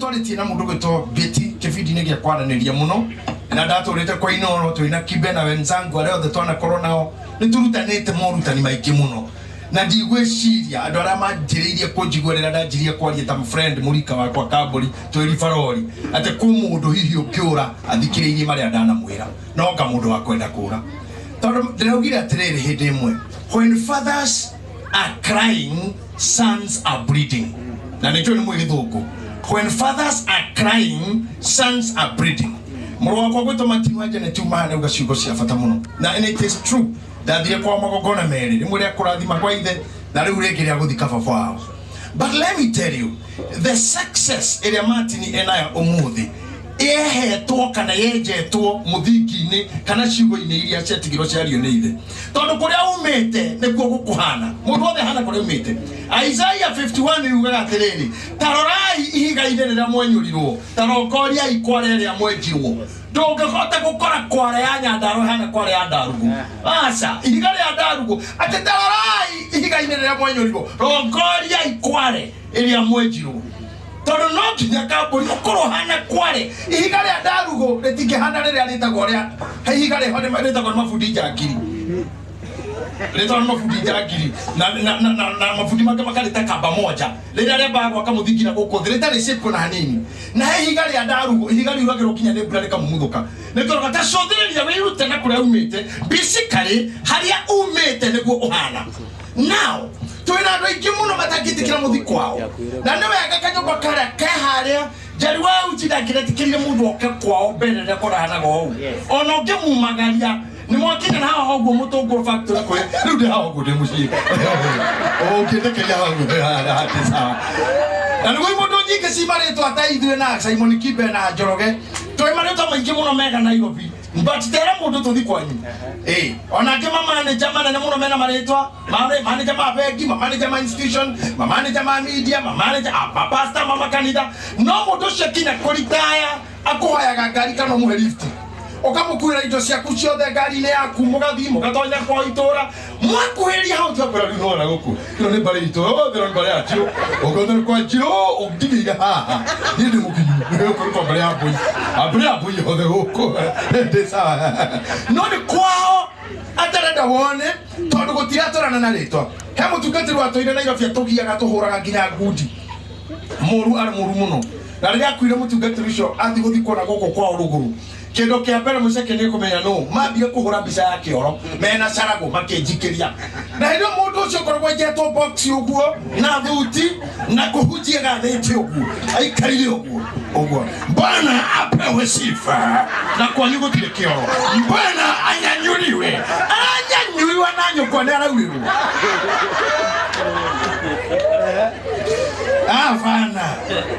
authority na mundu gwitwo Biti kibindi-ini gia kwaraniria muno na ndaturite kwa Inoro twina Kibe na wenzangu arĩa othe twana nao ni turutanite morutani maingĩ muno na ndigwiciria andu aria manjiriirie kunjigurira ndanjirie kwaria ta friend murika wakwa Kamburi twiri farori ati ku mundu hihi ukiura athikiriirie maria ndanamwira no nga mundu wa kwenda kura tondu ndiraugire atiriri hindi imwe when fathers are crying sons are bleeding na nikyo ni mwigithungu when fathers are crying sons are bleeding muru wakwa gwito matinu aje ne tumane ugaciugo cia bata muno na and it is true ndathire kwa magogona meri rimwe ria kurathima kwa ithe na riu ringi ria guthika baba wao. But let me tell you, the success iria Martin enaya umuthi ehetwo kana yejetwo muthingi-ini kana ciugo-ini iria ciatigirwo ciario ni ithe tondu kuria umite nikuo gukuhana mundu othe hana kuria umite. Isaiah 51 yugaga atiriri tarorai ihiga-ini riria mwenyurirwo tarokoria ikware riria mwenjirwo ndungihota gukora kware ya Nyandarua hana kware ya Ndarugu aca ihiga ria Ndarugu ati tarorai ihiga-ini riria mwenyurirwo rongoria ikware iria mwenjirwo tondu no nginya Kamburi ukorwo hana kware ihiga ria Ndarugu ritingihana riria ritagwo ria ihiga ria ritagwo mabundi njangiri ritagwo mabundi njangiri na mabundi make makarita kamba moja riria riambagwo kamuthingira guku thi ritari shape na hanini na ihiga ria Ndarugu ihiga riu ragirwo kinya ni mbura rikamumuthuka nitorga ta cothiriria wirute na kuria umite basically haria umite niguo uhana. Now twina andu aingi muno matagitikira muthi kwao na niwe agakanyumba karia keharia jari wa utidakira tikirire mundu oke kwao mbere ria korahana go ona ngimumagaria ni mwakinya na haho guo mutungu factory kwe riu ndi haho guo ndi Mûciî ndekeria haho hati sawa na niwe mundu nyingi cimaritwo ataithwe na Simon Kibe na Njoroge twimaritwo maingi muno mega Nairobi but tera mundu tuthi kwanyu ona ngima manager manene muno mena maritwa manager ma bengi manager ma institution manager ma media manager pastor mama kanitha no mundu shekina kuritaya akuhayaga ngari kana muhe lift ukamukuira indo ciaku ciothe ngari-ini yaku mugathii mugatonya kwa itura mwakuhiria hau twakora rinona guku ino ni bari itu othe ron bari atio ugothera kwa jiro ugigiga haha ndi mukinyu kwa bari abui othe guku ndi sawa no ni kwao atarenda wone tondu gutiratorana na ritwa he mutungatiri watoire na Nairobi atugiaga tuhuraga nginya ngundi muru ari muru muno na riria kwire mutungatiri ucio athi guthikwo na guku kwa ruguru kendo kia mbere muceke ni kumenya no mambie kuhura mbica ya kioro mena carago makinjikiria na hiyo mundu ucio korwo jetwo box uguo na thuti na kuhujia gatheti uguo aikarire uguo Bwana apewe sifa na kwa nyugo tire kioro Bwana anyanyuliwe na nyoko na arauliru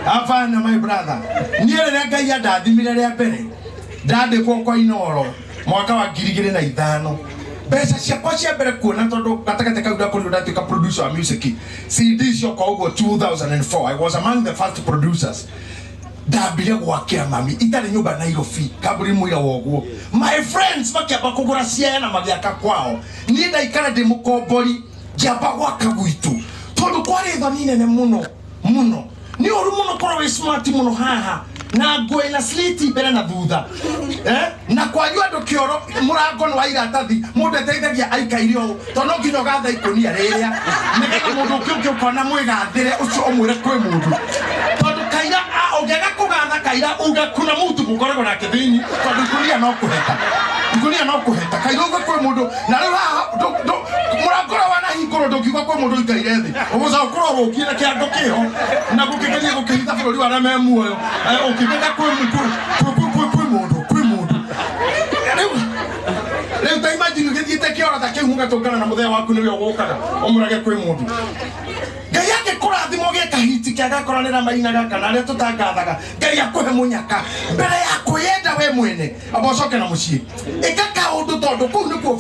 Afana my brother niere na Ngai ndathimire ria mbere ndandikwo kwa Inoro mwaka wa 2005 pesa ciakwa cia mbere kuona tondu gatakate kau ndakuru ndatuika producer wa music CD cio kwa ugo 2004 I was among the first producers ndambire gwakira mami itari nyumba Nairobi Kamburi mwira woguo my friends makiamba kugura ciana magiaka kwao ni ndaikara ndi mukombori ngiamba gwaka gwitu tondu kwari thoni nene muno ni uru muno korwo smart muno haha na ngwe na sliti mbere na thutha na kwanyu andu kioro murango no waira tathi mundu eteithagia aikaire o tono nginya gatha ikonia riria nigetha mundu ukio kona mwigathire ucio omwire kwi mundu tondu kaira ongega kugatha kaira uga kuna mutu mukorego na kithini tondu ikunia no kuheta kaira uga kwi mundu na riu murango wana hingoro ndukiuga kwi mundu ikaire thi uguca ukorwo rukire kiando kiho na gukigeria gukihitha bururi wa na memuoyo ukigenda kwi mundu leo ta imagine ngithiite kiora ta kiunga tokana na muthea waku niwe ugukaga umurage kwi mundu Ngai yake kurathimo ge kahiti kiaga koranira maina gaka na ria tutangathaga Ngai akuhe munyaka mbere ya kuyenda we mwene abocoke na Mûciî ikaka undu tondu kuu nikuo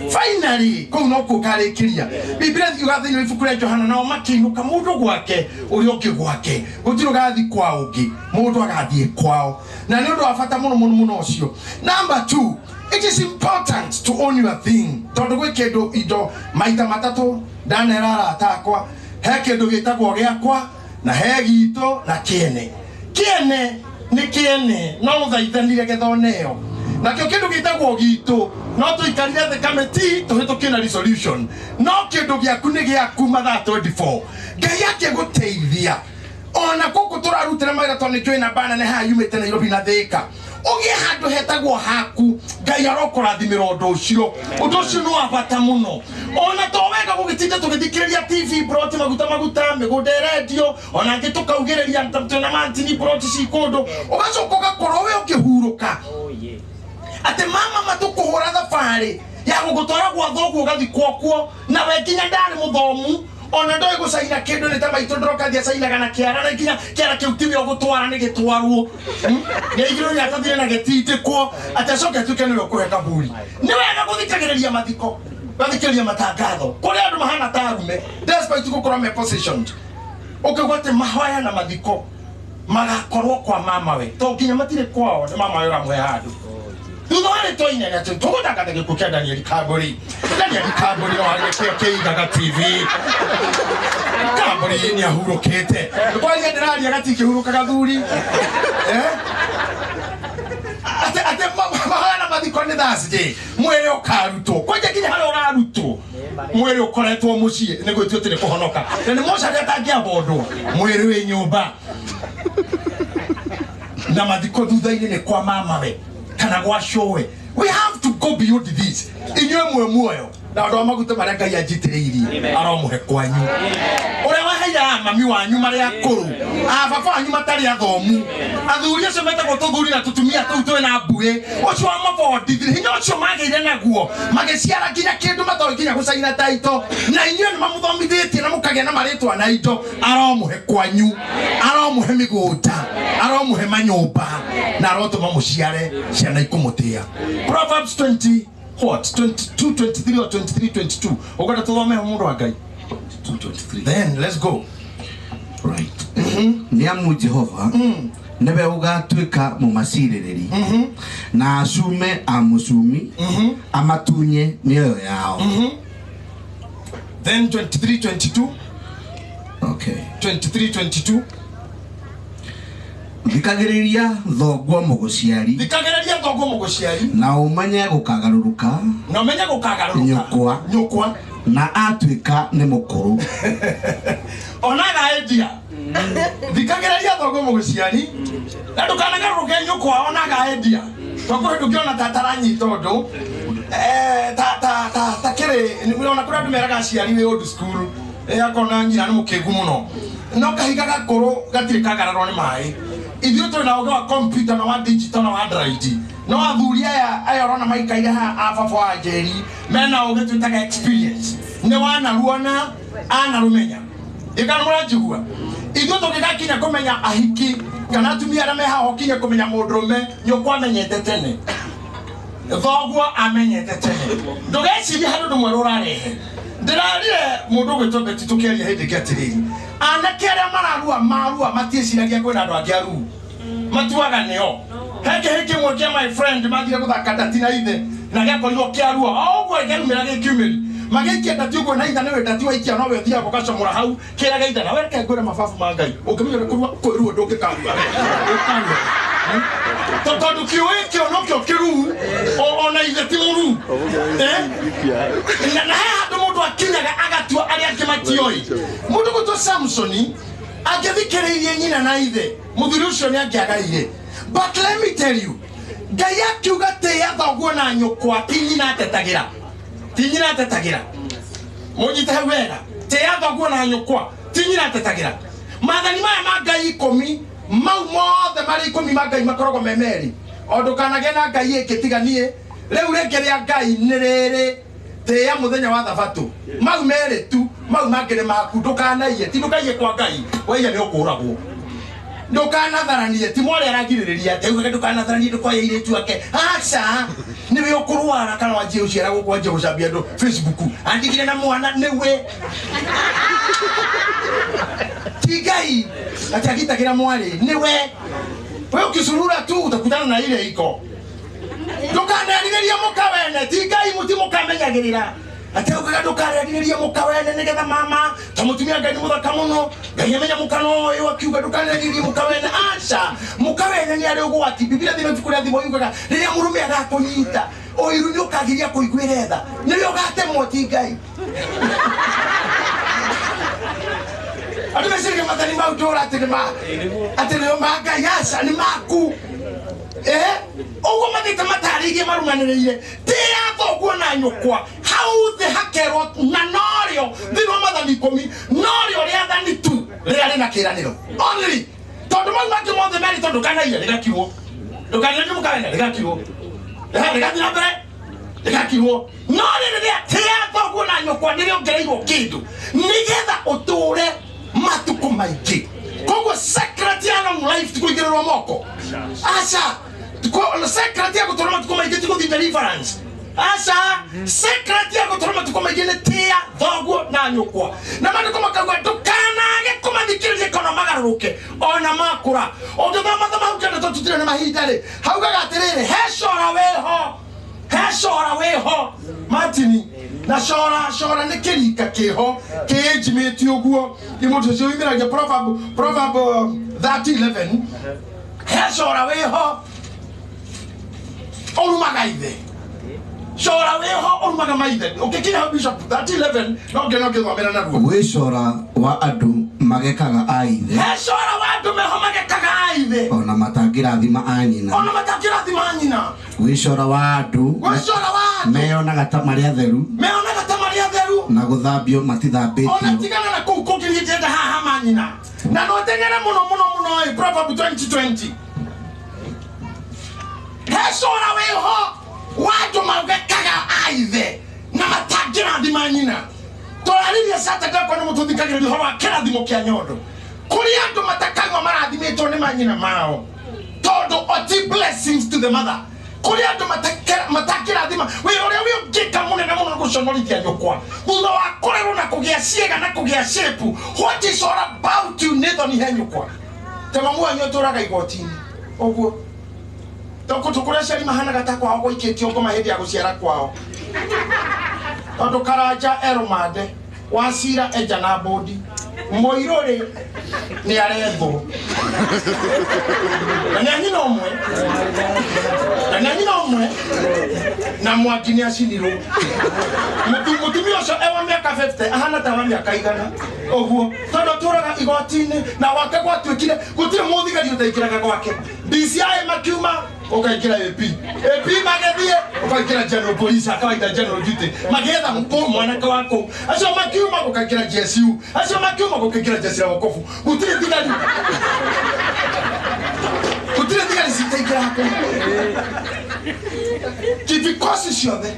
finally kuu no kukarikiria Biblia yuga thiini ibuku ria Johana nao makiinuka mundu gwake uri ungi gwake gutiro gathi kwa ungi mundu agathie kwao na ni undu wa bata muno ucio. Number 2, it is important to own your thing tondu gwi kindu indo maita matatu ndanera atakwa he kindu gitagwo giakwa na he gitu na kiene kiene ni kiene no thaithanire gethoneo na kio kindu gitagwo gitu no tuikarire the committee tuhitũkie na resolution no kindu giaku ni giaku mathaa 24 ngai yake guteithia ona kuku turarutira mawira toni joina bana ne ha yumite Nairobi na Thika ugie handu hetagwo haku ngai arokũrathimĩra ũndũ ũcio no abata muno ona towega gugitinda tugithikiriria TV broti maguta migunda radio ona ngitukaugiriria ntamtona mantini broti cikundu ugacoka ugakorwo we ukihuruka ate mama matukuhura thabari ya gugutwara gwa thoguo gathikwo kuo na we nginya ndari muthomu ona ndoi gucaina kindu ni ta maitu ndroka thia cainaga na kiara na nginya kiara kiu tiwe gutwara ni gitwarwo ngeigiro ni atathire na gitindikwo atacoke tuke ni ukuhe kaburi ni wega guthikagiriria mathiko bathikiriria matangatho kuri andu mahana tarume despite gukora me positioned ukigwate mahoya na mathiko magakorwo kwa mama we to nginya matire kwao ni mama we ramwe handu Tuthore toine na tutaka take kukia Daniel Kaburi no aleke TV Kaburi ni ahurukete kwa ile ndani agati kihuruka gathuri ate mama mathiko ni thasje mwere ukaruto kwaje kinya hali uraruto mwere ukoretwo Mûciî ni gwitio tire kuhonoka na ni moca gatangia bondo mwere we nyumba na mathiko thutha-ini ni kwa mama we kana gwashowe we have to go beyond this inywe muoyo na ndo maguta maria ngai ajitiriiri aromuhe kwanyu uria waheira mami wanyu maria akuru baba wanyu matari athomu athuri acio metagwo tuthuri na tutumia tuu twe na mbuĩ ucio amabondithire hinya ucio magĩire naguo magĩciara nginya kĩndũ matoĩ nginya gũcaina taito na inyuĩ nĩ mamũthomithĩtie na mũkagĩa na marĩtwa na indo aromuhe kwanyu aromuhe mĩgũnda aromuhe manyũmba na arotũma mũciare ciana ikũmũtĩa. Proverbs 20 what 22 23 or 23 22 ogata tuthome mundu wa ngai 2:23 then let's go right niamu Jehova nebe ugatwika mumacirĩrĩri na acume amucumi amatunye mioyo yao then 23 22 okay 23 22 Thikagiriria thoguo muguciari na umanye gukagaruruka nyukwa na atwika ni mukuru onaga endia thikagiriria thoguo muguciari na ndukanagaruruke nyukwa onaga endia toko ndukiona tataranyi tondu ta kire ni ona kura ndumeraga aciari we old school yakona nyina ni mukegu muno no kahigaga koro gatire kagararwo ni mai Ithio tu na oga computer na wa digital na wa android no athuri aya rona maikaire ha abafo ajeri mena oga twitaga experience ne wana ruona ana rumenya ikana murajigua ithio tu gigakinya kumenya ahiki kana tumia na meha hokinya kumenya mudrume nyokwa amenyete tene thoguo amenyete tene ndugeci handu ndumwe rurarehe ndirarire mundu gwitobe titukeria hindi giatiriri anakere marua matieciragia kwina andu angi aru matuaga neo heke mwokia my friend mathire guthaka ndatina ithe na giakorirwo kiarua ogwo egerumira gikiumiri magikia ndatiugo na itha niwe ndatiwa ikia no we thia gukacomora hau kira gaitha na wereke ngwire mababu ma ngai ukimenya kwirwo ndungikaruga tondu kiwekio nokio kiru ona ithe ti muru na handu mundu akinyaga agatua aria angi matioi mundu gutu Samsoni agithikiririe nyina na ithe muthuri ucio ni angiagaire but let me tell you ngai akiuga te yathoguo na nyukwa tinyina atetagira munyite wega te yathoguo na nyukwa tinyina atetagira mathani maya ma ngai 10 mau mothe mari 10 ma ngai makorogo memeri ondukanage na ngai ikitiganie riu rengeria ngai niriri te ya muthenya wa thabato mau mere tu mau mangire maku ndukanaie ti ndukaie kwa ngai waia ni ukuragwo ndukanatharanie ti mwari aragiririria te uga ndukanatharanie ndukoye ile tu ake acha ni we ukurwara kana wajie uciara gukwaje gucambia ndu Facebook andikire na mwana niwe tigai atakitagira mwari niwe we ukisurura tu utakutana na ile iko ndukanariria mukawene tigai muti mukamenyagirira Ateo kagadukare agiriria mukawene nigetha mama tamutumia Ngai muthaka muno Ngai amenya mukano yo akiuga dukane agiriria mukawene acha mukawene ni ari ugwati Biblia thime bikuria thimo yugaga riria murume agakunyita oiru ni ukagiria kuiguiretha niwe ugatemwo ti Ngai ati mesiri matani maudora ati leo maga yasa ni maku ogo matita matarigie marumaniriire tia thoguo na nyukwa hau the hakero na norio thino mathani 10 norio ria thani tu ria rina kiraniro only tondu mangaki mothe meri tondu kana ile rigakirwo ndukana ni mukana rigakirwo rigathi na mbere rigakirwo norio ria tia thoguo na nyukwa nirio ngereirwo kindu nigetha uture matuko maiki kogo secret ya long life tukuigirwa moko acha tuko secret ya kutora matuko maiki tuko deliverance acha secret ya kutora matuko maiki ne tia thoguo na nyukwa na matuko makagwa dukana ge kumathikiririe kono magaruke ona makura ondo thama ukenda tutire na mahindare haugaga atirire heshora weho Martini na shora ne kirika keho kejimeti oguo imoto so imira proverb 30:11 heshora weho olumagaide shora weho olumagamaide okekina bishop 30:11 no geno thomera na ruo weshora wa andu magekaga aithe heshora wa andu meho magekaga aithe ona matangirathima anyina weshora wa andu meonaga ta maria theru na guthambio matithambĩtio ona tigana na kukukirie tenda haha manyina na no tengera muno Proverb 20:20 heshora weho watu magekaga aithe na matangirathima anyina torariria sataka kwa mututhikagiriria horo akirathimo kia nyondo kuri andu matakagwa marathimitwo ni manyina mao todo oti blessings to the mother kuri andu matakirathima we uria we ngika munene muno guconorithia nyukwa thutha wa kurerwo na kugia ciega na kugia shape what is all about you Nathan henyukwa tema mwanyu turaga igotini oguo toko tukure ceri mahana gatakwa ogo iketio ngoma hindi ya guciara kwao tondu karanja eromande wasira eja na bodi moirore ni aretho na nyina omwe na mwakini acinirwo mutumio so ewa miaka 50 ahana ta miaka igana oguo tondu turaga igotini na wake gwatwikire gutire muthigari utaikiraga gwake DCI makiuma ukaikira AP magethie ukaikira general police akawaida general duty magetha mwanake wako acio makiuma ukaikira GSU acio makiuma ukaikira jeshi la wokovu gutire thigari sitaikira hapo kivikosi ciothe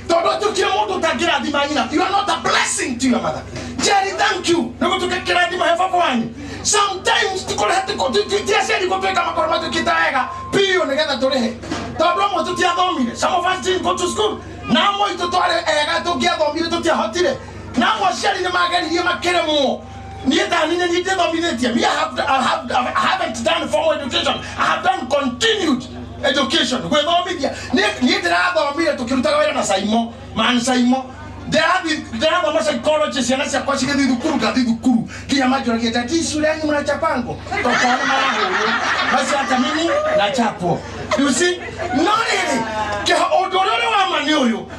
tondu tukire mundu utangira thima nyina you are not a blessing to your mother Jerry thank you nuko tukikira thima hefa kwanyu sometimes tukorete ko tutiaciari gutwika makoroma tukitaega pio nigetha turihe tondu mo tutiathomire some of us didn't go to school na mo itutware ega tukiathomire tutiahotire na mo ciari ni mageririe makiremwo I haven't done formal education. I have done continued education. With all media, there are the psychologists and I question the Kuru. Kiamaju get a tissue and Chapango. You see, not really.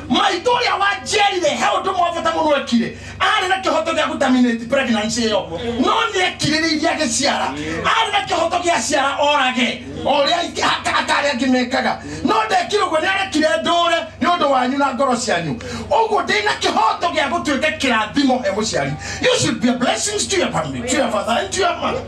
My daughter was jelly the hell to more for the work. I like to contaminate pregnancy. No, they're killing Yagasiara. I like to Hotokiasiara or again. Or I can make Kaga. No, they kill when I kill a daughter. No, the one you're not going to see you. Oh, go they not to Hotokia to get killed. You should be a blessing to your family, to your father, and to your mother.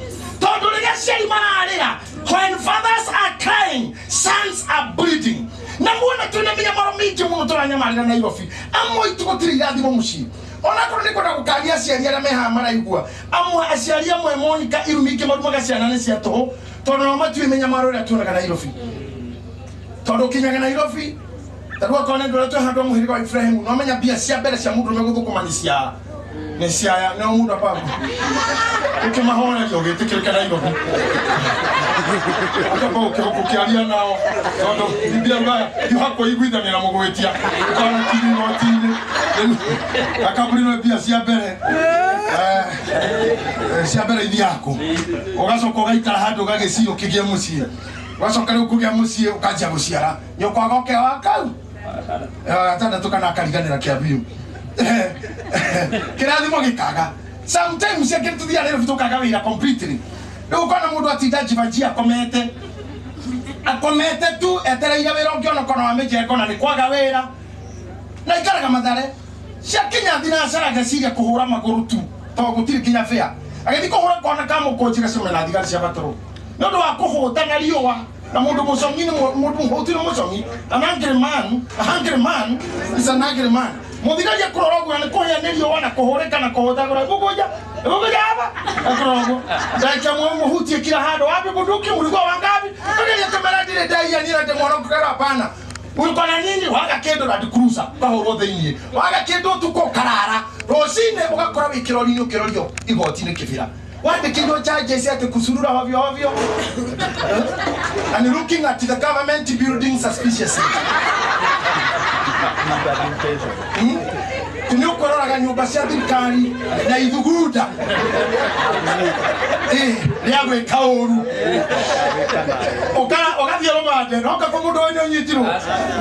When fathers are crying, sons are bleeding. Namuna tunamia maromiji munotoranya marina na irofi. Amo itukotiri yadi Mûciî. Ona korone kona kukalia ciaria na meha mara igua. Amo aciaria mwe Monica irumike marumaga ciana ne cia toho. Tono no matu imenya marore atuna kana irofi. Tondo kinyaga na irofi. Tarua kone ndora to hando muhirika wa Ibrahim. No menya bia cia mbere cia mundu meguthukumanisia. Ne cia na mundu apa. Ukimahona yo getikirika na irofi. Akabo ukiaria nao tondu Biblia mbaya yuhako igwithania na mugwetia kana kiri no tini Akabulino pia siabere. Siabere idiako. Ogasoka gaikara handu gagesio kigie Mûciî. Wasoka rĩu kũgĩa Mûciî ũkanjia gũciara. Nyoko agoke wakau. Atanda tukana kariganĩra kĩambio. Kĩrathimo gĩkaga. Sometimes you get to the other to Kagawira completely. You can't move to Tajivaji, a committed to a Terra Giono Major Gona Quagavera. Naikaraga Madare, Shakinya Dina Saraga Siga Kohorama Gorutu, Toguti Kina Fair. I think Kohora Kamo coaching a similar Sabatoro. No, I coho Tanarioa, Namodo Mosomino, Modu Hotel Mosomi, an angry man is an angry man. Modinaja Korogo and Koya Nelioana Kohoreka and Kohota Goya, Akorogo, Dakamomo Huti Kirahado, Abibuki, will go and Gabi, and the Melody Diana de Monocarapana. We'll call an Indian Wagakedo at the cruiser, Paho the Indian, Wagakedo to Cocarara, Rosine, Wakakorabi Kirolino Kiroyo, Ivotina Kifira. Why the Kido charges at the Kusura of your and looking at the government building suspiciously. Tunyokora nyubashadi kari na ivuguda lyawe kaoru okavyo lomade noka komodo nyitiro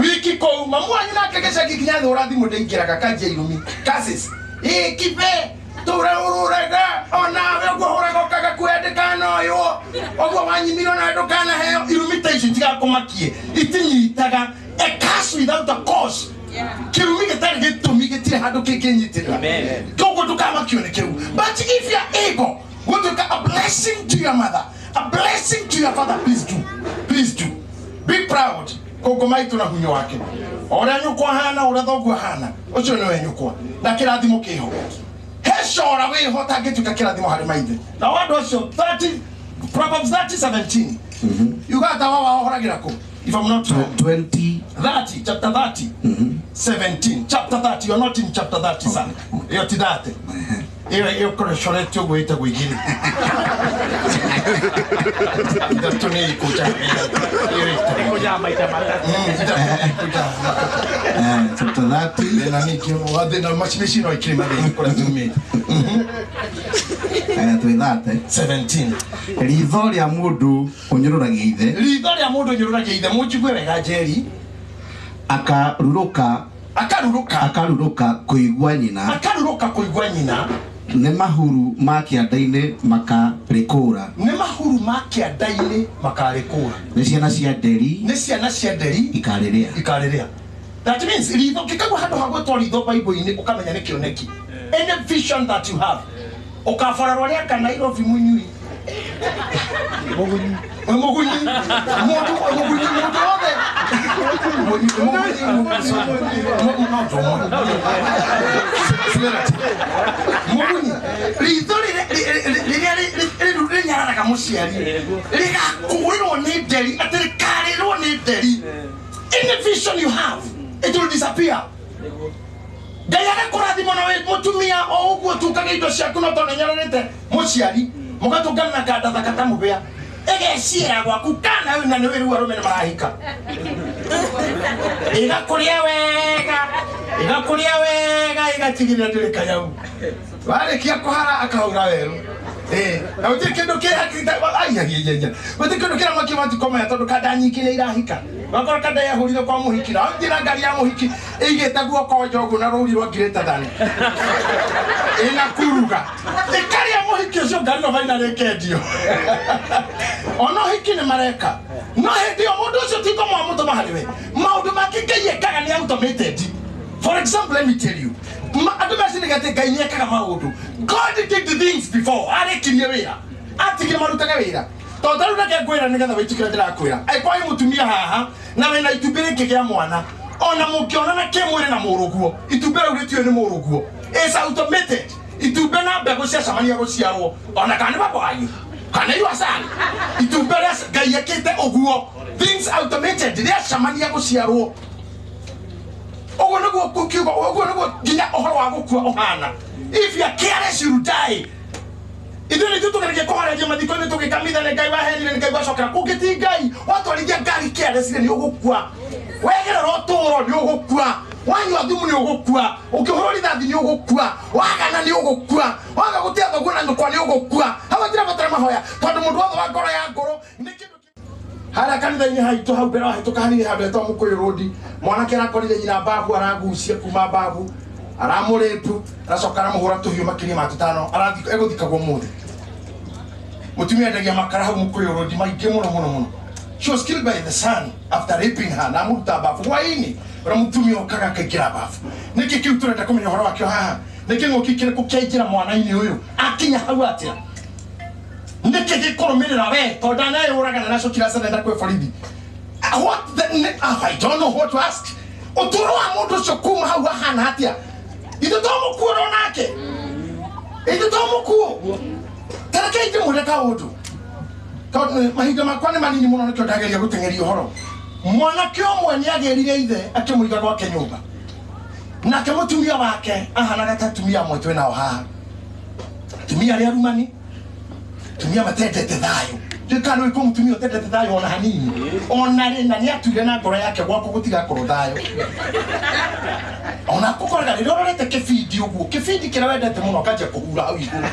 wiki ko mamwanyi nakekesha kikinyana oradi mudengira kakaje irumi kasis kipe turururega ona wegwo kaka kwedekana yo ogwo wanyimiro na dokana heyo irumitations gakomakie itinyitaga a cash without a cause. Kirumi get to me get hado kekenyitira. Go to kama kionekeu. But if you are able, go to a blessing to your mother, a blessing to your father, please do. Please do. Be proud. Koko maitu na hunyo wake. Ora nyuko hana, ora dogo hana. Ocho no nyuko. Na kila dimo keho. Heshora we hota getu ka kila dimo hare maide. Na wado osho 30 Proverbs 30:17. You got awa horagira ko. If I'm not wrong. 30, chapter 30, 17, chapter 30, you're not in chapter 30, son. You're to that. You're going to show it to wait a week. That's to me, chapter 30, then I need you. What then much machine I came to me. 17. Ritho rĩa mũndũ ũnyũrũragia ithe. Ritho rĩa mũndũ ũnyũrũragia ithe. Mũjigwe wega Jerry. Akarurũka kũigua nyina. Akarurũka kũigua nyina. Nĩ mahuru ma kĩanda-inĩ makarekũra. Nĩ mahuru ma kĩanda-inĩ makarekũra. Nĩ ciana cia nderi. Nĩ ciana cia nderi ikarĩrĩa. That means ritho kĩkagwo handũ ha gwĩtwo ritho Bible-inĩ ũkamenya nĩ kĩoneki. Any vision that you have. Okafararwa ria kana Nairobi Mûciî. Mogunyi modu ode. Mogunyi ritoli nyara ka muciari riga kuwiro ni deri atirikari ro ni deri. Any vision you have, it will disappear. Dayana kurathimo na mutumia o uguo tukaga indo ciaku no tone nyararete muciari mugatungana kada thakata mubia egeciera gwaku kana wina ni wiru arume ni marahika igakuria wega igatigirira ndirika yau warikia kuhara akaura weru na uti kindu kira ayagiyenya uti kindu kira makimati koma tondu kada nyingine irahika wakora kada ya hurire kwa muhikira ngira ngari ya muhiki igeta guoko njogu na ruri rwa gireta dani ina kuruga ikari ya muhiki ucio ngari no vaina rekendio ono hiki ni mareka no hindi o mundu ucio tiko mwamuto mahariwe maundu makingeye kaga ni automated. For example, let me tell you, God did the things before. I kinya wira. Atikira marutaga wira. Totaru na kwera nigetha witikira ndira kwira. Aikwa mutumia haha na wena itubire kigya mwana. Ona mukiona na kemwere na muruguo. Itubire uritio ni muruguo. It's automated. Itubire na mbego cia samania guciarwo. Ona kana baba anyu. Kana yu asali. Itubire gayekete oguo. Things automated. They samania guciarwo. If you are careless, you will die. If you don't get caught, you might going to get a million guy and guy was a cookie guy. What are you careless in your where you are Wanyu athumu ni ugukua, ukihoro rithathi ni ugukua, wagana ni ugukua, waga gutia thoguna ndukwa ni ugukua. Hawa tira batara mahoya, tondu mundu wothe wa ngoro ya ngoro ni kindu hara kanitha-ini haitu hau mbere haitu kahani handu hetwa Mûciî road. Mwanake arakorire nyina babu aragucia kuma babu aramurepu aracoka aramuhura tuhiu makiria ma tutano arathi eguthikagwo muthi. Mutumia ndagia makara hau Mûciî road maingi muno. She was killed by the son after raping her. Na muruta bafu waini ora mutumia okaga kaikira bafu. Niki kiu turenda kumenya horo wakio haha. Niki ngoki kire kukenjira mwana-ini uyu akinya hau atia. Niki gikurumirira we tondu naye uragana nacio kirasa nenda kwe borithi. I don't know what to ask. Uturo wa mundu ucio kuma hau hana atia. Ithu tomukuo ronake. Ithu tomukuo. Tareke ithu mureka undu. Mahinda makwa ni manini muno nikio ndageria gutengeria uhoro. Mwanake omwe ni agerire ithe akimuiga gwake nyumba. Nake mutumia wake ahanaga ta tumia mwe twina o haha. Tumia ria rumani. Tumia matendete thayo. Ndikano iko mutumia utendete thayo ona hanini. Ona rina ni atuire na ngoro yake gwako gutiga ngoro thayo. Ona kukoraga riro rorete kibindi uguo. Kibindi kira wendete muno kaje kuhura au iguru.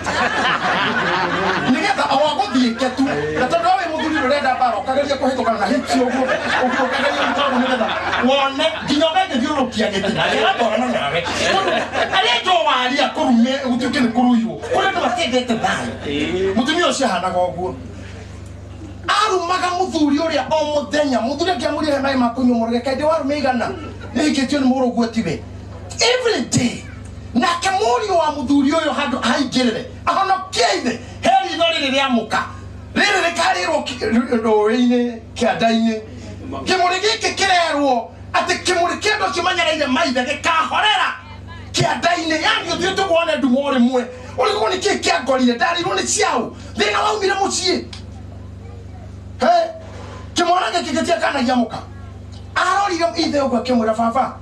Nigetha awaguthie tu. Na tondu we muthuri rurenda baro kageria kuhitũkana na hiti uguo. Uguo kageria gũtwarwo nigetha wone nginya ũgagĩthiũrũkia gĩtina. Nĩratwarana nawe. Arĩa njo waria kũrume gũtuĩke nĩ kũrũirwo. Kũrĩa andũ matendete thayo. Mutumia ũcio ahanaga ũguo. Arumaga muthuri ũrĩa o mũthenya. Muthuri akĩamũria he maĩ ma kũnyua mũrege kaĩ ndĩ warume igana. Nĩhikĩtio nĩ mũrũguo tiwe. Every day. Nake mũriũ wa muthuri ũyũ handũ aingĩrĩre ahonokie ithe heri ithori rĩrĩa mũka rĩrĩ rĩkarĩrwo rũĩ-inĩ kĩanda-inĩ kĩmũrĩ gĩkĩ kĩrerwo atĩ kĩmũrĩ kĩa andũ acio manyareire maithe gĩkahorera kĩanda-inĩ yani ũthiĩ tũguone nduma o rĩmwe ũrĩgwo nĩ kĩĩ kĩangorire ndarĩirwo nĩ ciaũ thĩna waumire mũciĩ kĩmwana gĩkĩ gĩtiakanagia mũka arorire ithe ũguo akĩmwĩra baba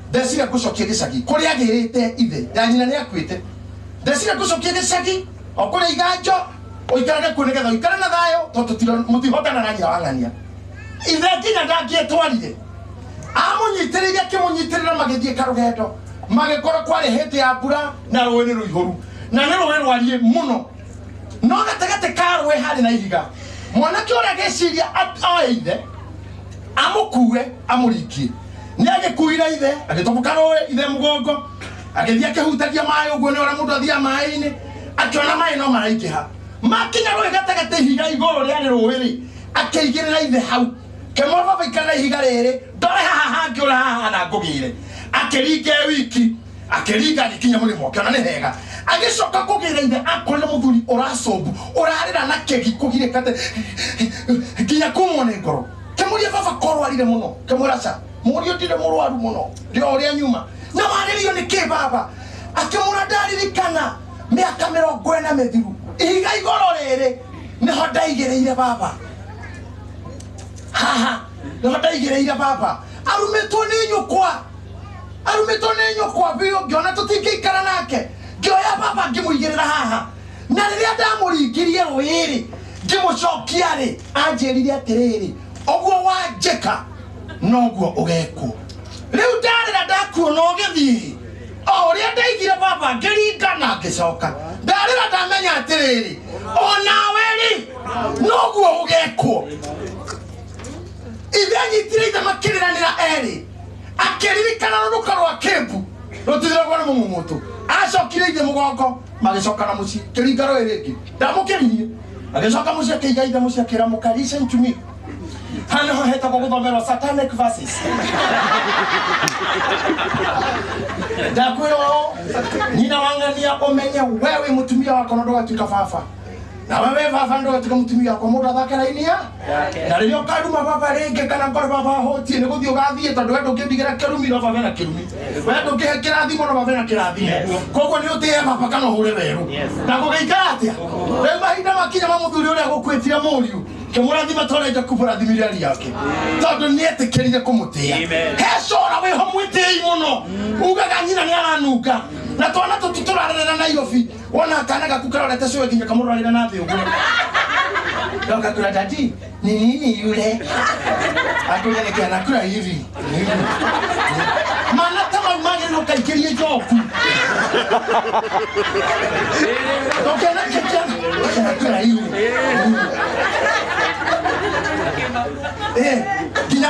ndecira gucokia gicagi kuria agirite ithe ya nyina ni akuite ndecira gucokia gicagi okuria iganjo oikarage ku nigetha oikare na thayo tondu tiro mutihotana na nyina wang'ania ithe nginya ndangietwarire amunyitiriria kimunyitirira magithie karugendo magikora kwari hiti ya mbura na rũĩ nĩ rũihũru na nĩ rũĩ rwarie muno no gatagatĩ ka rũĩ harĩ na ihiga mwanake ũrĩa agĩciria oe ithe amũkue amũrikie ni agikuira ithe agitoboka rũĩ ithe mũgongo agithia akihutagia maĩ ũguo nĩ ora mũndũ athia maĩ-inĩ akiona maĩ no maraingĩha makinya rũĩ gatagatĩ ihiga igũrũ rĩarĩ rũĩ-rĩ akĩigĩrĩra ithe hau kĩmwe baba ikara ihiga rĩrĩ ndore haha hangĩ ũrĩa haha na ngũgĩre akĩringa wiki akĩringa agĩkinya mũrĩmo akĩona nĩ hega agĩcoka kũgĩra ithe akorire mũthuri ũracombu ũrarĩra na kegi kũgirĩkate nginya kumwo nĩ ngoro kĩmũria baba korwarire mũno kĩmwĩra Mũriũ ndire mũrwaru mũno ndio ũrĩa nyuma na warĩrio nĩ kĩ baba akĩmũra ndaririkana mĩaka 40 mĩthiru ihiga igũrũ rĩrĩ nĩho ndaigĩrĩire baba haha nĩho ndaigĩrĩire baba arumĩtwo nĩ nyũkwa biũ ngĩona tũtingĩikara nake ngĩoya baba ngĩmũigĩrĩra haha na rĩrĩa ndamũringirie rũĩ-rĩ ngĩmũcokia-rĩ anjĩrire atĩrĩrĩ ũguo wanjĩka noguo ũgekwo rĩu ndarĩra ndakuona ũgĩthiĩ o ũrĩa ndaigire baba ngĩringa na ngĩcoka ndarĩra ndamenya atĩrĩrĩ onawe-rĩ noguo ũgekwo ithe anyitire ithe makĩrĩranĩra erĩ akĩririkana rũruka rwa kĩmbu rũtithiragwo nĩ mũmũmũtũ acokire ithe mũgongo magĩcoka na mũciĩ kĩringa rũĩ rĩngĩ ndamũkĩririe agĩcoka mũciĩ akĩiga ithe mũciĩ akĩra mũka listen to me hano hetagwo gũthomerwo satanic verses ndakwĩrwo nyina wang'ania ũmenye wewe mũtumia wako no ndũgatuĩka baba na wewe baba ndũgatuĩka mũtumia wako mũndũ athake raini ya na rĩrĩa ũkaruma baba rĩngĩ kana ngoro baba ahotie nĩ gũthiĩ ũgathiĩ tondũ we ndũngĩndigĩra kĩrumi no baba na kĩrumi we ndũngĩhe kĩrathimo no baba na kĩrathimo koguo nĩ ũtĩe baba kana ũhũre werũ na gũgĩikara atĩa rĩu mahinda makinya ma mũthuri ũrĩa gũkwĩtire mũriũ kĩmũrathima tũrenda kũmũrathimĩria ari yake tondũ nĩetĩkĩrire kũmũtĩa he cora wĩho mwĩtĩi mũno ugaga nyina nĩ aranunga na twana tũtũ tũrarerera Nairobi wona kana gaku karorete cũĩ nginya kamũrorĩra na thĩ ũguo gakakũra dadi ni nini yule akuja nikianakula hivi mana no kaikirie joku tokena kekena hiyo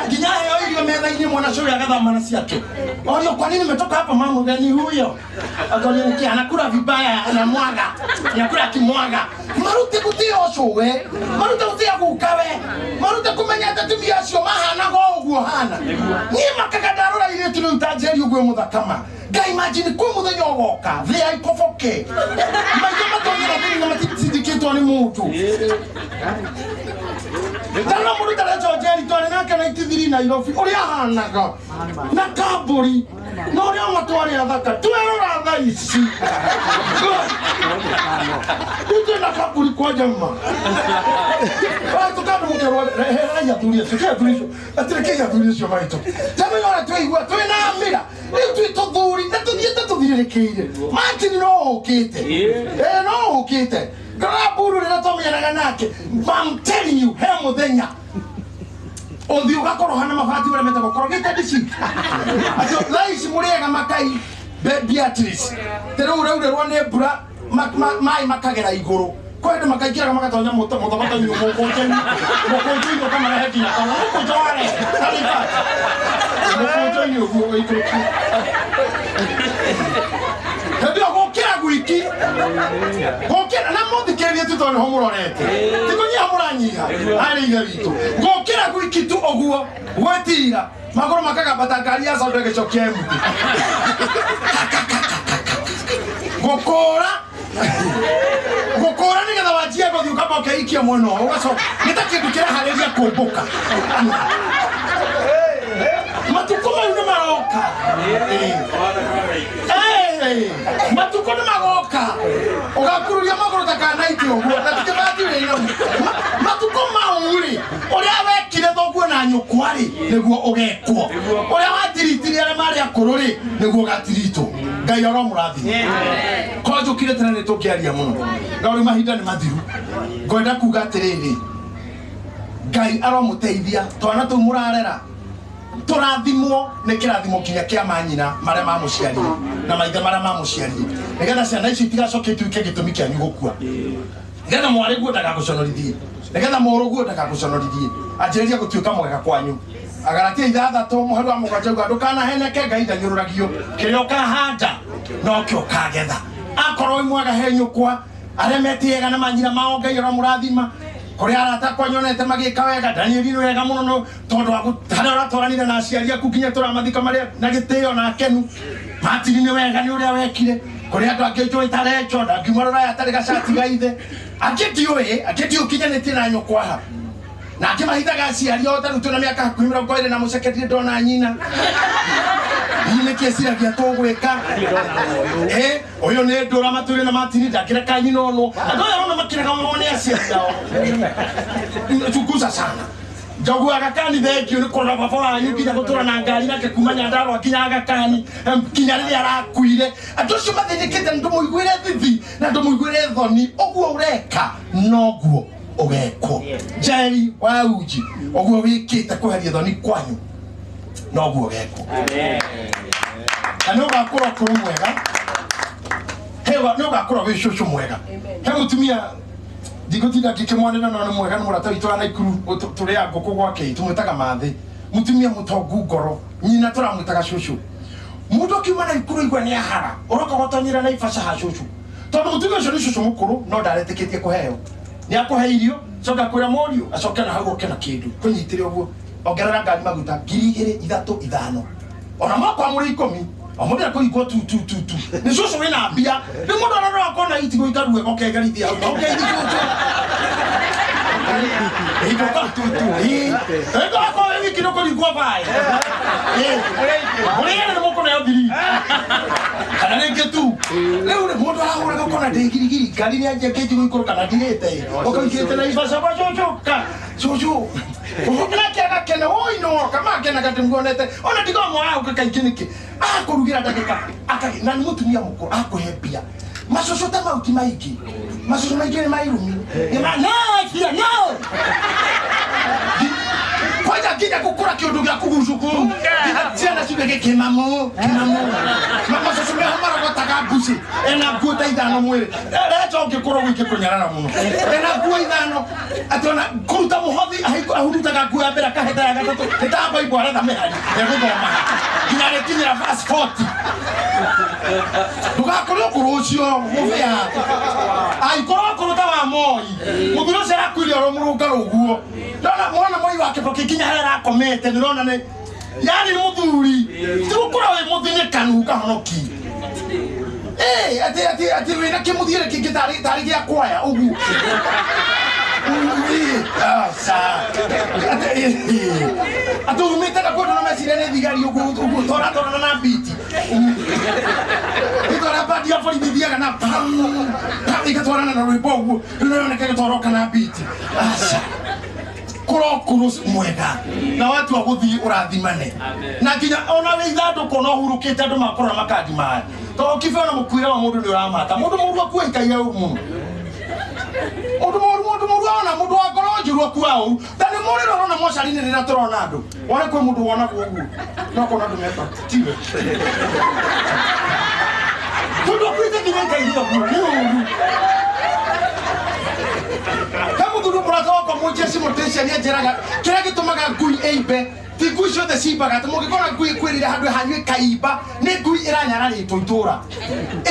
ginya hiyo meza mwana shule akadhama na siake. Oyo kwa nini umetoka hapa mama gani huyo? Akaniambia anakula vibaya anamwaga. Anakula kimwaga. Marute kutia oshowe. Marute kutia kukawe. Marute kumenya tatumia sio mahana goguo hana. Ni makakadarora ile tununtajeri ugwe muthakama. Ga imagine kwa muthenyo goka. Thea ipofoke. Majama tonyera thini na matitindikitwo ni mutu. Tala muri tala chojeri tole nake na itithiri na irofi uri ahanaga na kaburi no ri amatwari athaka twerora thaici ite na kaburi kwa jama ba tukabu mukero ya tulia tukia tulisho atireke ya tulisho maito tama yora tweigwa twina amira itu ithuri na tuthiete tuthirekeire mati no okite no okite Kaburu na tomyanaga nake. I'm telling you, he muthenya. Othi ugakoro hana mabati wala meta gokorogete dici. Ajo laici muriega makai Beatrice. Tero ure rwane bura mai makagera iguru. Kwenda makaikira magatonya moto bata nyu mokonje kama na hekina. Mokonje wale. Alifa. Mokonje nyu go ikuru. Hebi ogokera gwiki. Gokera na mothi kerie tu tone homurorete. Tikonya homuranyiha. Ari igaritu. Gokera gwiki tu oguo. Gwetira. Magoro makaga batagaria sauda gechokia mti. Gokora ni getha wajia gothi ukaba ukeikia muno. Ugaco nitakindu kira hareria kumbuka. Matukuma ino maroka. Matuko ni magoka. Ugakururia magoro takanaiti oguo. Na tikibati wina. Matuko mauri. Uria wekire thoguo na nyukwari niguo ugekwo. Uria watiritiri ara mari akururi niguo gatirito. Ngai oro murathi. Ko njukire tena ni tukiaria muno. Ngauri mahinda ni mathiru. Ngwenda kuga atiriri. Ngai aro muteithia twana tu murarera. Turathimwo ni kirathimo kinya kia manyina maria mamuciari na maithe maria mamuciari nigetha ciana ici itigacoke ituike gitumi kianyu gukua nigetha mwari guo ndagaguconorithie nigetha muru guo ndagaguconorithie anjiriria gutuika mwega kwanyu agaratia ithathatu muheru wa mugwanja uga ndukanaheneke Ngai ndanyururagio kirio kahanda no kio kagetha akorwo mwega he nyukwa aria metiega na manyina mao Ngai oro murathima kuri arata kwanyonete magika wega Danieli wega muno no tondu wa gutara toranire na aciari aku kinya turamathika maria na gitio na kenu matiri ni wega ni uria wekire kuri andu angejo itarecho ndangimorora yatari gacati gaithe akitio kinyanite na nyokwa ha na akimahithaga aciari othe rutu na miaka hakuhimira ngoire na mucekerie ndona nyina Yine kiesira kia togweka oyo ne ndora maturi na matiri ndakira kanyina ono andoya rona makira kama mone aciari yao tukuza sana Jogu agakani thekio ni kora baba wanyu kinya gutura na ngari nake kumanya ndaro akinya agakani kinya ri arakuire atocio mathindikite ndumuigwire thithi na ndumuigwire thoni oguo ureka noguo ugekwo Jerry wa uji oguo wikite kuheria thoni kwanyu noguo ugekwo amen ano gakora kuru mwega hewa no gakora we shosho mwega he mutumia Dikotinda kikemwane na none mwega n'umurata witwana ikuru turi agoko gwake tumutaga mathe mutumia mutogu ngoro nyina turamutaga shushu mudo kimana ikuru igwa ni ahara oroka gotonyira na ifasha ha shushu tondu mutumia ucio ni shushu mukuru no ndareteketie kuheo ni akuheirio coka kwira morio acoke na hago kena kindu kunyitire oguo ongerera ngari maguta 2,3,5 ona mako amuri 10 Amundi akoigwa tu ni shushu wina mbia ni mundu arano akona itigo ikaruwe okegarithia au okeithio Iko tu. Eko ako hivi kinoko likuwa bai. Mwenye ni moko na yabiri. Kana nenge tu. Leo ni moto hawa na kona degiri kali ni aje keti ko kana direte. Oko ikete na ifasa ba jojo. Ukona kia kana oino kama kana katimgonete. Ona tigo mo au kakiniki. Akurugira dakika. Akagi na mutumia moko akuhepia. Masosota mauti maiki. Masosota maiki ni mairumi. No, here, no. Kwaja kija kukura kiodu ya kuguzuku. Tiana sibeke kimamo. Mama sasume hamara kwa takabusi. Ena kuta idano mwere. Leto ukikura wiki kunyarara muno. Ena kuwa idano. Ationa kuruta muhodhi ahuruta kakuya bera kaheta ya gatoto. Eta hapa ibu arada mehari. Ego goma. Ginare kinyara fast 40. Tukakoro kurusio muvia. Ai koro tawa moi. Mubiro sera kuli oromuruka ruguo. Ndona mwana moi wake pokikinya hera komete ndona ne. Yani muduri. Tukura we mudine kanuka honoki. Ati wena kimudire kigitari ya kwaya ugu. Sa. Atu umita na kodo na mesirene digari ugu tora na biti. Ito na badi ya fori bidia na pam. Ikatora na ribo ugu. Nuna kege toroka na biti. Asa. Kuro mwega na watu wa guthi urathimane na kinya ona we ithando kono hurukite andu makora makadi maya to kife na mukwira wa mundu ni uramata mundu akuwa ikai ya mundu ona mundu wa goro njuru kwao tani muri rona moshari ni rira turona andu wona kwe mundu wona gugu no kona andu meta tiwe mundu akwite kinya ikai ya mundu Kamu brother kwa Mûciî motisha ni jeraga kira gitumaga ngui eibe ti ngui ciothe cibaga tumugikora ngui kwirira handu hanywe kaiba ni ngui iranyara ritwo itura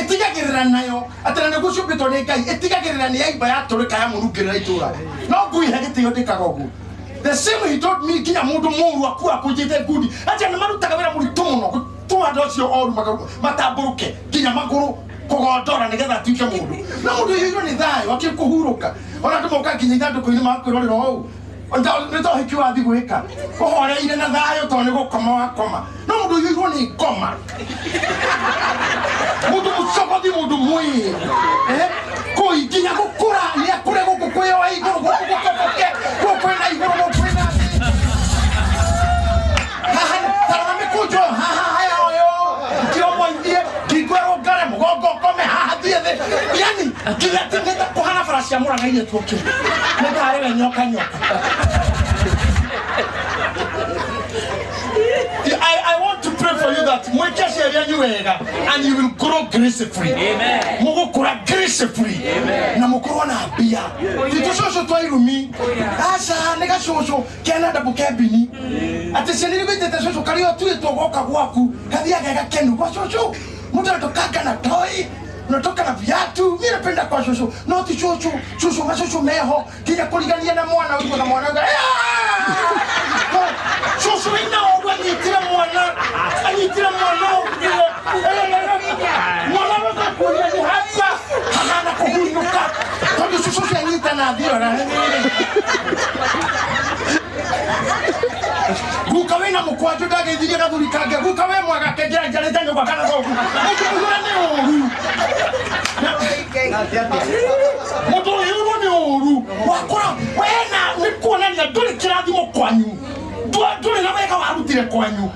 itigagirira nayo atana ne gucio bito ni ngai itigagirira ni aiba ya turika ya murugirira itura no ngui hagitiyo ndikaga ugu the same he told me kinya mundu muru akua kujite ngudi atana marutaga wira muritu muno gutuma ndocio oru mataburuke kinya maguru kugodora nigetha tuike mundu na mundu yiro ni thayo akikuhuruka ona tumoka kinya ithandu kuini makwirorera ou onda nito hikiwa thi gwika uhoreire na thayo to ni gukoma wakoma na mundu yiro ni ngoma mundu mucogothi mundu mwi kuikinya gukura ni akure guku kwioa iguru gukukoke gukwena iguru gukwena haha mikujo haya oyo kiomo indie kigwero ngare mugongo kome haha thiethe yani kila tingeta kuhana farasi ya mura ngaire tuoke nega we nyoka I want to pray for you that mwekeshe yanyu wega and you will grow gracefully. Amen. Mugukura gracefully. Amen. Na mukuru na bia. Titosho twairumi. Asa nega shosho kena da bukebini. Atesheniri gwete shosho kariyo tu etogoka gwaku. Kathia gaga kenu kwa shosho. Mtu anatoka na toy. Unatoka na viatu. Mimi napenda kwa shosho. No ti shosho mashosho meho. Kija kuligania na mwana uko na mwana. Shosho ina ogwa nitira mwana. Anitira mwana. Mwana wakakulia ni hapa. Hana kuhunuka. Kwa shosho yanita na dhiora. Gukawe na mukwajo dage thige na thurikage gukawe mwaga kegera njare tanyo kwa kana gogu mukura ni oru mutu yuru ni oru wakora wena nikuona ni nduri kirathimo kwanyu nduri na weka warutire kwanyu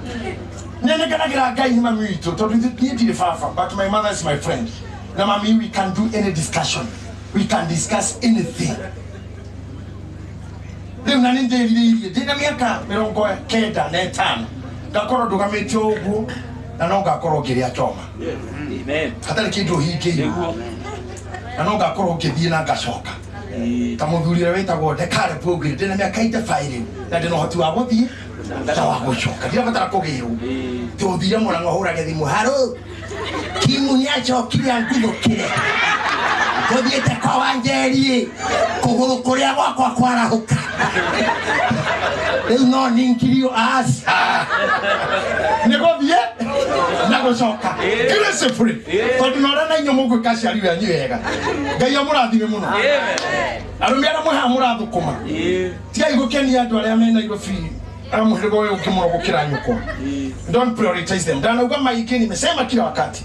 nene kana gira ngai ni mami witu to ndiri fafa but my mother is my friend na mami we can do any discussion we can discuss anything. Leo na nindiririe ndina miaka 95 ngakoro ndugamite uguo na no ngakoro ngiria choma amen hatari kindu hingi na no ngakoro ngithie na ngacoka ta muthurire wetagwo dekare program ndina miaka 85 na ndino hoti wa guthie ta wa gucoka ndira batara kugirwo tuthire murango hurage thimu haro kimu ni acokire angithukire Kodiete kwa wanjeri kuguru kuria gwakwa kwarahuka riu no ninkirio asa nigothie na gucoka gracefully tondu nora na inyo mugu kaciari wanyu wega ngai amurathime muno arumi ara muha murathukuma tiga igukenia andu aria mena igofi amuhirego uyu kimurogukira nyuko don't prioritize them ndanauga maiki nimesema kila wakati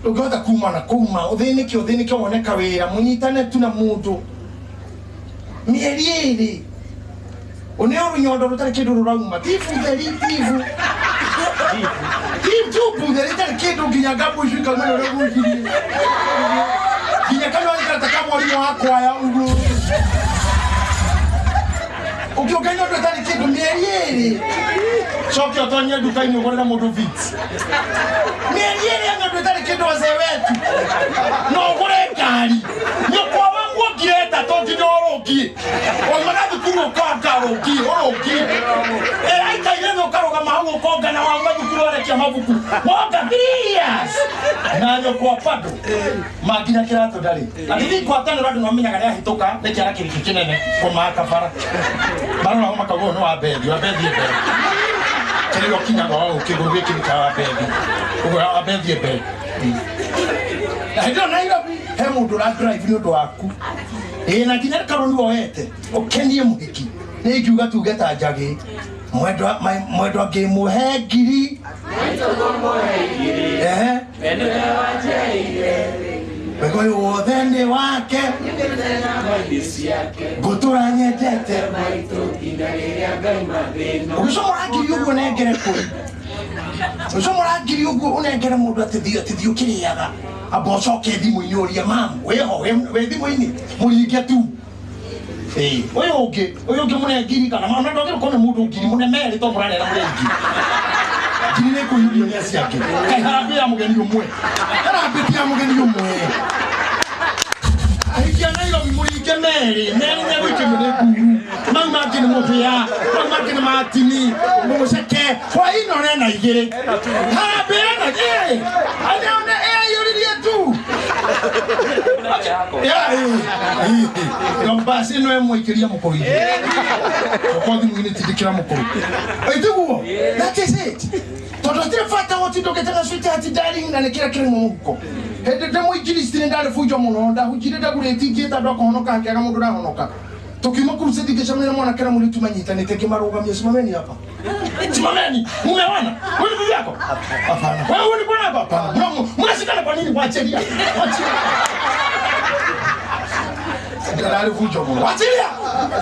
Ugota kuma na kuma uthinike woneka wira munyitane tu na mundu mieri oneo runyondo rutari kindu rurauma tifu buderi tari kindu nginya gabu shuka mwana rugugiri nginya kana wani kata kama wali wakwa ya ugu Ukiokenyo ndo tari kindu mieri. Choki otonye dukaini ukorera mundu vits. Mieri ndo tari kindu wazee wetu. No ukore gari. Nyoko wangu okireta toki nyoroki. Omana dukuru Coka oroki. Aika yeno karoga mahu Coka na wangu dukuru wale mabuku. Woga 3 years. Na nyoko pado. Magina kirato dali. Alivi kwa tano radu nomenya gari hitoka nekiara kirikinene kwa makafara. Baro homa kago no abebi ebe. Kile yokinya no ukigurwe kibika abebi. Ugo abebi ebe. Ndio Nairobi he mundu ra drive ni ndo waku. Na kinya karoni woete. Okenie muhiki. Ni kiuga tugeta njagi. Mwendwa ngimuhe ngiri. Wego wothe ni wake. Gutura nyendete. Ugisomora ngiri uguo nengere kuri. Ugisomora ngiri uguo unengere mundu atithio kiriaga. Abocoke thimu-ini uria mam. Weho we thimu-ini muringe tu. Uyu ungi mune ngiri kana mwana ndogere kone mundu ngiri mune meri to murarera murengi. Ngiri ne kuyuria ni asiake. Kai harambe ya mugeni umwe. Harambe ya mugeni umwe. Ahikia Nairobi muringe meri. Meri ne wiki mune guru. Mama kini mupia. Mama kini matini. Museke. Kwa ino nena igire. Harambe na gire. Anaona yuriria tu. Gambasi no emwikiria mukuri. Okodi mwini tidikira mukuri. Etugo. That is it. Toto tirafata woti doketana switi ati darling na nekira kiri muko. Hede demo ikiri stindale fujo muno nda hujire da gureti kita doko honoka akega mundu na honoka. Tukimukuru sidi keshamene mwana kera muri tumanyita niteke maroga myesimameni hapa. Simameni. Umeona? Wewe bibi yako? Hapana. Wewe ni bwana hapa? Hapana. Mnashikana kwa nini waachilia? Ndio fujo muno. Waachilia.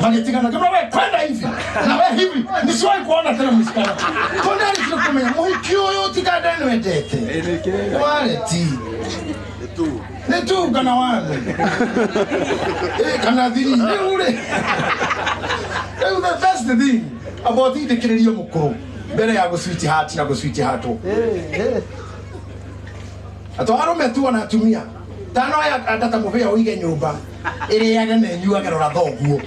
Magetika na kama wewe kwenda hivi. Na wewe hivi nisiwahi kuona tena msikana. Kona alichokomea muhikio yote kadani wendete. Wale ti. Netu kana wale. Kana dhini ule. The first thing about it kirerio mukuru. Bere ya go sweet heart na go sweet heart. Ato arome tu wanatumia. Tano ya atata muvea uige nyumba. Ile yaga na nyua garora thoguo.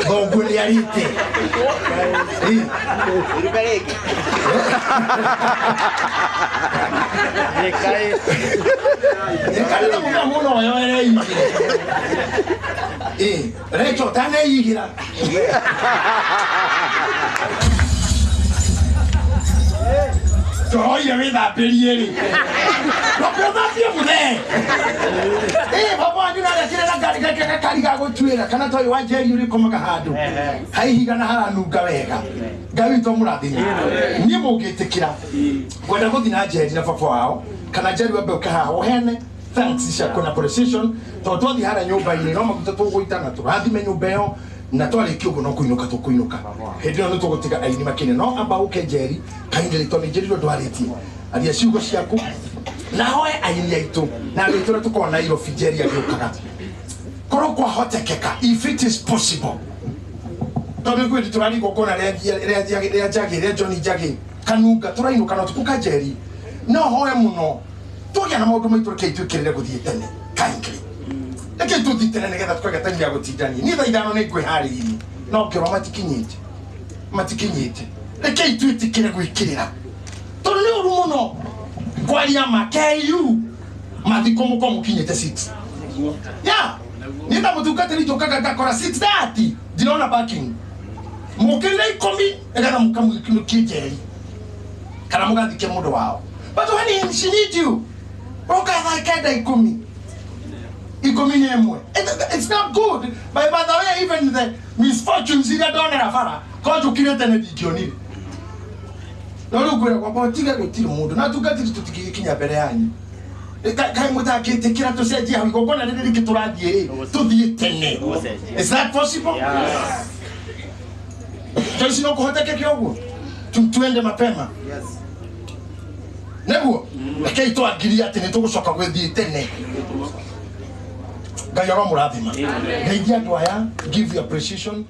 Thoguo ni arite. Rubereke. Ekale ta muvea muno yo ere igire. Recho tane igira. Oye, vida, periere. No puedo mude. Baba nyuna ya kile na kari ga gutwira kana toyi wa jeri uri komaga handu. Hai higa na haranuga wega. Gawi to murathini. Ni mugitikira. Gwenda guthina jeri na papa wao. Kana jeri wa beka ha ohene. Thanks cia kuna precision. To thi hara nyumba ile no maguta to guitana turathime nyumba yo. Na twale kiugo no kuinuka to kuinuka. Hedi no tugutiga aini makine no amba uke jeri. Kainde to ni jeri ndo dwariti. Adia ciugo ciaku. Na hoe aini aitu. Na ritu tukona iro fijeri agiokaga. Koro kwa hotekeka if it is possible. Tobe kweli turali gokona rea Johnny Jagi. Kanuga turainuka no tukuka jeri. No hoe muno. Togia na maundu maitu keitu kirire guthie tene. Kindly. Eke tu ditene negetha tukageta ya gutindani. Ni thaidano ni ngwe hari ini. No kero matikinyite. Eke tu itikire gwikirira. Tondu ni uru muno. Kwaria makeyu. Mathiko muko mukinyite 6. Ya. Nita mutukate ni tokaga gakora 6:30. Ndinona parking. Mukire ikomi egetha mukamu kijeri. Kana mugathike mundu wao. But when she need you. Oka kenda ikomi. It's not good. By the way, even the misfortunes in the donor afara. Cause you kill tena dikioni. No look kwa potiga gutiri mundu. Na tugati tutikinya bere yanyu. Kai mutaki tikira to say dia ngogona ndiri kiturathie tuthie tene. Is that possible? Yes. Tosi no kuhoteke kiogo. Tuende mapema. Yes. Nebuo. Kai to agiria tene tugucoka gwithie tene. Gayoro murathima. Gaidia dwaya, give your precision.